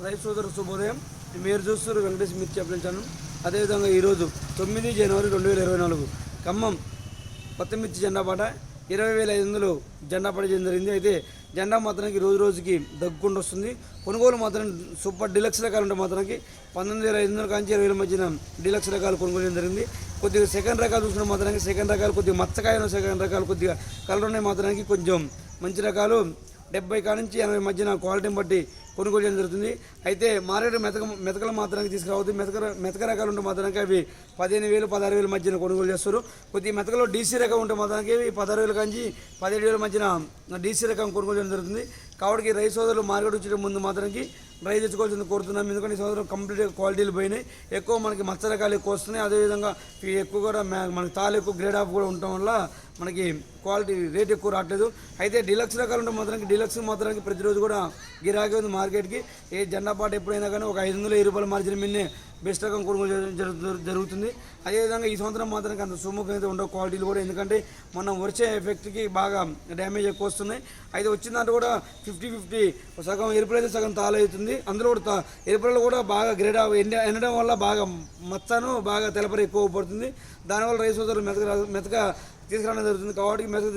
రైతు సోదరు శుభోదయం. మీరు చూస్తున్నారు వెంకటేష్ మిర్చి అప్లించాను. అదేవిధంగా ఈరోజు 9 జనవరి 2024 ఖమ్మం కొత్త మిర్చి జెండా పాట 20,500 జెండా పాట చేయడం జరిగింది. అయితే జెండా మాత్రానికి రోజు రోజుకి దగ్గుకుండా వస్తుంది. కొనుగోలు మాత్రం సూపర్ డిలక్స్ రకాలు ఉంటే మాత్రానికి 19,500 కాంచి 20,000 మధ్యన డిలక్స్ రకాలు కొనుగోలు చేయడం జరిగింది. కొద్దిగా సెకండ్ రకాలు చూసిన మాత్రానికి సెకండ్ రకాలు కొద్దిగా మచ్చకాయన సెకండ్ రకాలు కొద్దిగా కలర్ ఉన్నాయి మాత్రానికి కొంచెం మంచి రకాలు 70 కాడ నుంచి 80 మధ్యన క్వాలిటీని బట్టి కొనుగోలు చేయడం జరుగుతుంది. అయితే మార్కెట్ మెతకల మాత్రానికి తీసుకురావద్దు. మెతక రకాలు ఉంటే మాత్రానికి అవి 15,000 16,000 మధ్యన కొనుగోలు చేస్తారు. కొద్దిగా మెతకలో డీసీ రకం ఉంటే మాత్రానికి 16,000 కాంచి 17,000 మధ్యన డీసీ రకం కొనుగోలు చేయడం జరుగుతుంది. కాబట్టి రైతు సోదరులు మార్కెట్ వచ్చే ముందు మాత్రానికి డ్రై తెచ్చుకోవాల్సింది కోరుతున్నాం. ఎందుకంటే ఈ సంవత్సరం కంప్లీట్గా క్వాలిటీలు పోయినాయి. ఎక్కువ మనకి మచ్చ రకాలు ఎక్కువ వస్తున్నాయి. అదేవిధంగా ఎక్కువ కూడా మనకి తాలు ఎక్కువ గ్రేడ్ ఆఫ్ కూడా ఉండటం వల్ల మనకి క్వాలిటీ రేట్ ఎక్కువ రావట్లేదు. అయితే డిలక్స్ రకాలు ఉంటే మాత్రానికి డిలక్స్ మాత్రానికి ప్రతిరోజు కూడా గిరాకీ ఉంది మార్కెట్కి. ఏ జెండా పాట ఎప్పుడైనా కానీ ఒక 500 రూపాయల మార్జిన్ మీదనే బెస్ట్ రకం కొనుగోలు జరుగుతుంది. అదేవిధంగా ఈ సంవత్సరం మాత్రానికి అంత సుముఖం అయితే ఉండవు క్వాలిటీలు కూడా. ఎందుకంటే మనం వచ్చే ఎఫెక్ట్కి బాగా డ్యామేజ్ ఎక్కువ వస్తున్నాయి. అయితే వచ్చిన దాంట్లో కూడా 50-50 సగం ఎరుపులు అయితే సగం తాలు అవుతుంది. అందులో కూడా ఎరుపులలో కూడా బాగా గ్రేడ్ ఎండడం వల్ల బాగా మచ్చను బాగా తెలపరి ఎక్కువ పడుతుంది. దానివల్ల రైతు సోదరులు మెతక తీసుకురావడం జరుగుతుంది. కాబట్టి మెతక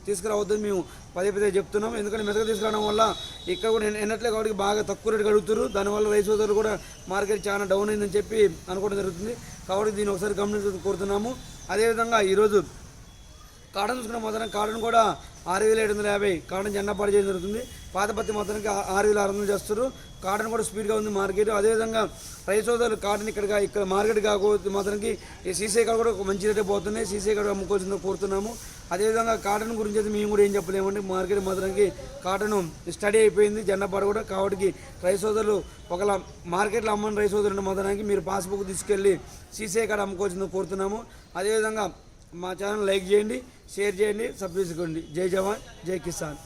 తీసుకురావద్దని మేము పదే చెప్తున్నాం. ఎందుకంటే మెతక తీసుకురావడం వల్ల ఇక్కడ కూడా ఎన్నట్లే కాబట్టి బాగా తక్కువ రేటుకి అడుగుతారు. దానివల్ల రైతు సోదరులు కూడా మార్కెట్ చాలా డౌన్ అయిందని చెప్పి అనుకోవడం జరుగుతుంది. కాబట్టి దీన్ని ఒకసారి గమనించ కోరుతున్నాము. అదేవిధంగా ఈరోజు కాటన్ చూసుకున్న మాత్రం కాటన్ కూడా 6,750 కాటన్ జెండా పాటు చేయడం జరుగుతుంది. పాత పత్తి మాత్రానికి 6,600 చేస్తారు. కాటన్ కూడా స్పీడ్గా ఉంది మార్కెట్. అదేవిధంగా రైతు సోదరులు కాటన్ ఇక్కడ మార్కెట్ కాకపోతే మాత్రానికి ఈ సీసీ కాడ కూడా మంచి రేటే పోతున్నాయి. సీసీ కాడ అమ్ముకోవాల్సిందో కోరుతున్నాము. అదేవిధంగా కాటన్ గురించి అయితే మేము కూడా ఏం చెప్పలేమంటే మార్కెట్ మాత్రానికి కాటన్ స్టడీ అయిపోయింది జెండా పాట కూడా. కాబట్టి రైతు సోదరులు ఒకవేళ మార్కెట్లో అమ్మని రైతు సోదరులు మాత్రానికి మీరు పాస్బుక్ తీసుకెళ్ళి సీసీ కాడ అమ్ముకోవాల్సిందో కోరుతున్నాము. అదేవిధంగా మా ఛానల్ లైక్ చేయండి, షేర్ చేయండి, సబ్స్క్రైబ్ చేసుకోండి. జై జవాన్, జై కిసాన్.